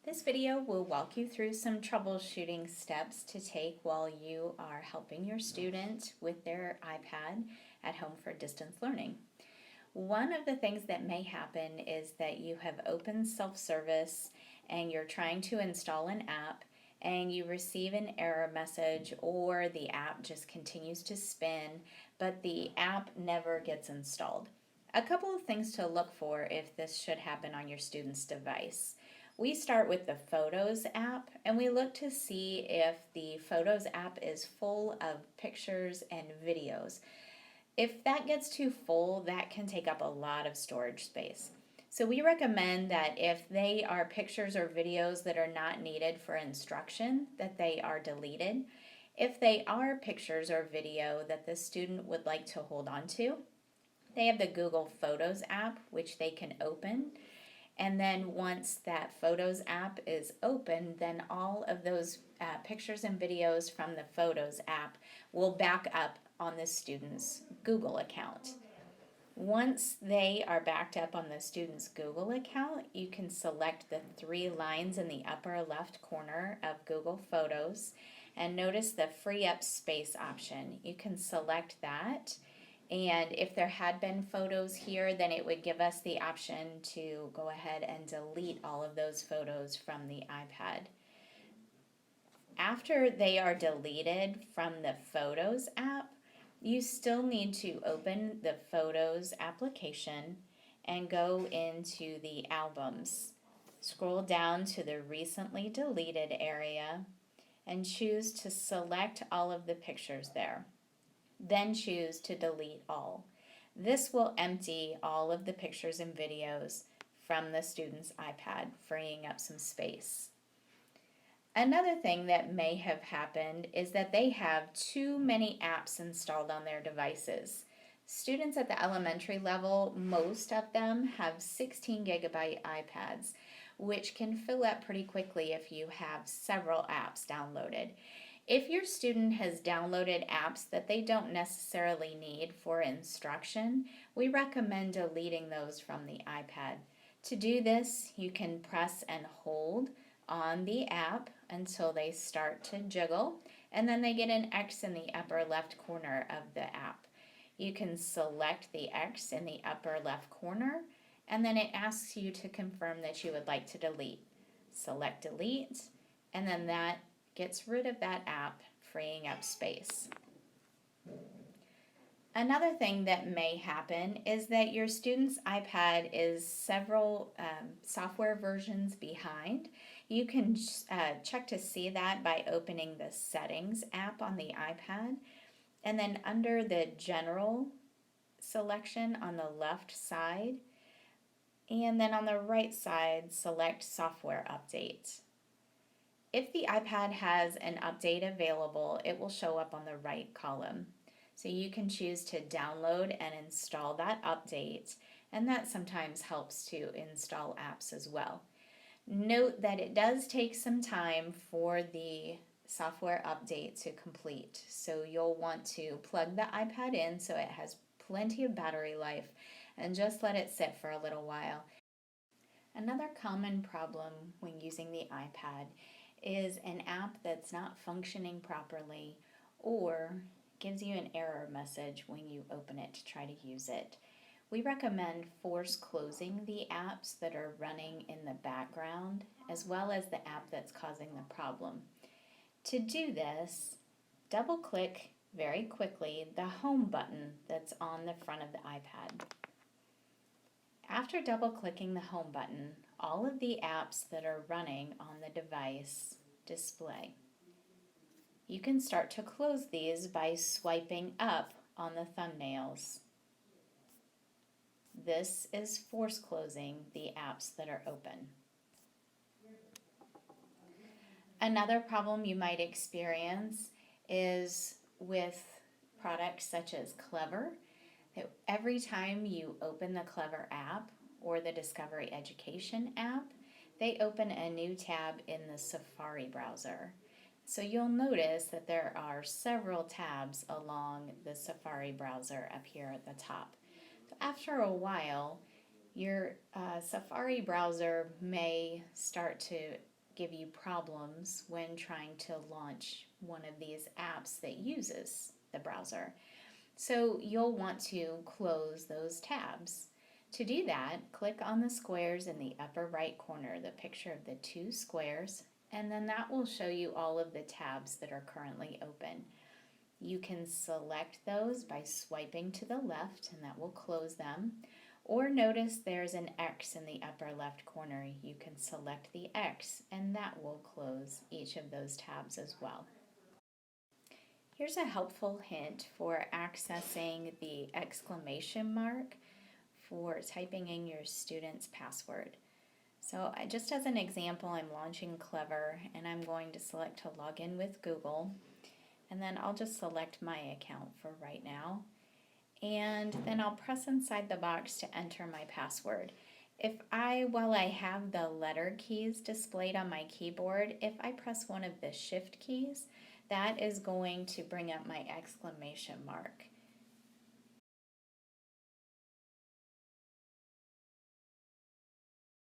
This video will walk you through some troubleshooting steps to take while you are helping your student with their iPad at home for distance learning. One of the things that may happen is that you have opened self-service and you're trying to install an app and you receive an error message or the app just continues to spin, but the app never gets installed. A couple of things to look for if this should happen on your student's device. We start with the Photos app and we look to see if the Photos app is full of pictures and videos. If that gets too full, that can take up a lot of storage space. So we recommend that if they are pictures or videos that are not needed for instruction, that they are deleted. If they are pictures or video that the student would like to hold on to, they have the Google Photos app, which they can open. And then once that Photos app is open, then all of those pictures and videos from the Photos app will back up on the student's Google account. Once they are backed up on the student's Google account, you can select the three lines in the upper left corner of Google Photos and notice the free up space option. You can select that. And if there had been photos here, then it would give us the option to go ahead and delete all of those photos from the iPad. After they are deleted from the Photos app, you still need to open the Photos application and go into the Albums. Scroll down to the Recently Deleted area and choose to select all of the pictures there. Then choose to delete all. This will empty all of the pictures and videos from the student's iPad, freeing up some space. Another thing that may have happened is that they have too many apps installed on their devices. Students at the elementary level, most of them have 16 gigabyte iPads, which can fill up pretty quickly if you have several apps downloaded. If your student has downloaded apps that they don't necessarily need for instruction, we recommend deleting those from the iPad. To do this, you can press and hold on the app until they start to jiggle, and then they get an X in the upper left corner of the app. You can select the X in the upper left corner, and then it asks you to confirm that you would like to delete. Select delete, and then that gets rid of that app, freeing up space. Another thing that may happen is that your student's iPad is several software versions behind. You can check to see that by opening the Settings app on the iPad, and then under the General selection on the left side, and then on the right side, select Software Update. If the iPad has an update available, it will show up on the right column. So you can choose to download and install that update, and that sometimes helps to install apps as well. Note that it does take some time for the software update to complete. So you'll want to plug the iPad in so it has plenty of battery life and just let it sit for a little while. Another common problem when using the iPad is an app that's not functioning properly or gives you an error message when you open it to try to use it. We recommend force closing the apps that are running in the background as well as the app that's causing the problem. To do this, double click very quickly the Home button that's on the front of the iPad. After double clicking the Home button, all of the apps that are running on the device display. You can start to close these by swiping up on the thumbnails. This is force closing the apps that are open. Another problem you might experience is with products such as Clever, that every time you open the Clever app or the Discovery Education app, they open a new tab in the Safari browser. So you'll notice that there are several tabs along the Safari browser up here at the top. So after a while, your Safari browser may start to give you problems when trying to launch one of these apps that uses the browser. So you'll want to close those tabs. To do that, click on the squares in the upper right corner, the picture of the two squares, and then that will show you all of the tabs that are currently open. You can select those by swiping to the left, and that will close them. Or notice there's an X in the upper left corner. You can select the X, and that will close each of those tabs as well. Here's a helpful hint for accessing the exclamation mark for typing in your student's password. So just as an example, I'm launching Clever and I'm going to select to log in with Google, and then I'll just select my account for right now, and then I'll press inside the box to enter my password. While I have the letter keys displayed on my keyboard, if I press one of the shift keys, that is going to bring up my exclamation mark.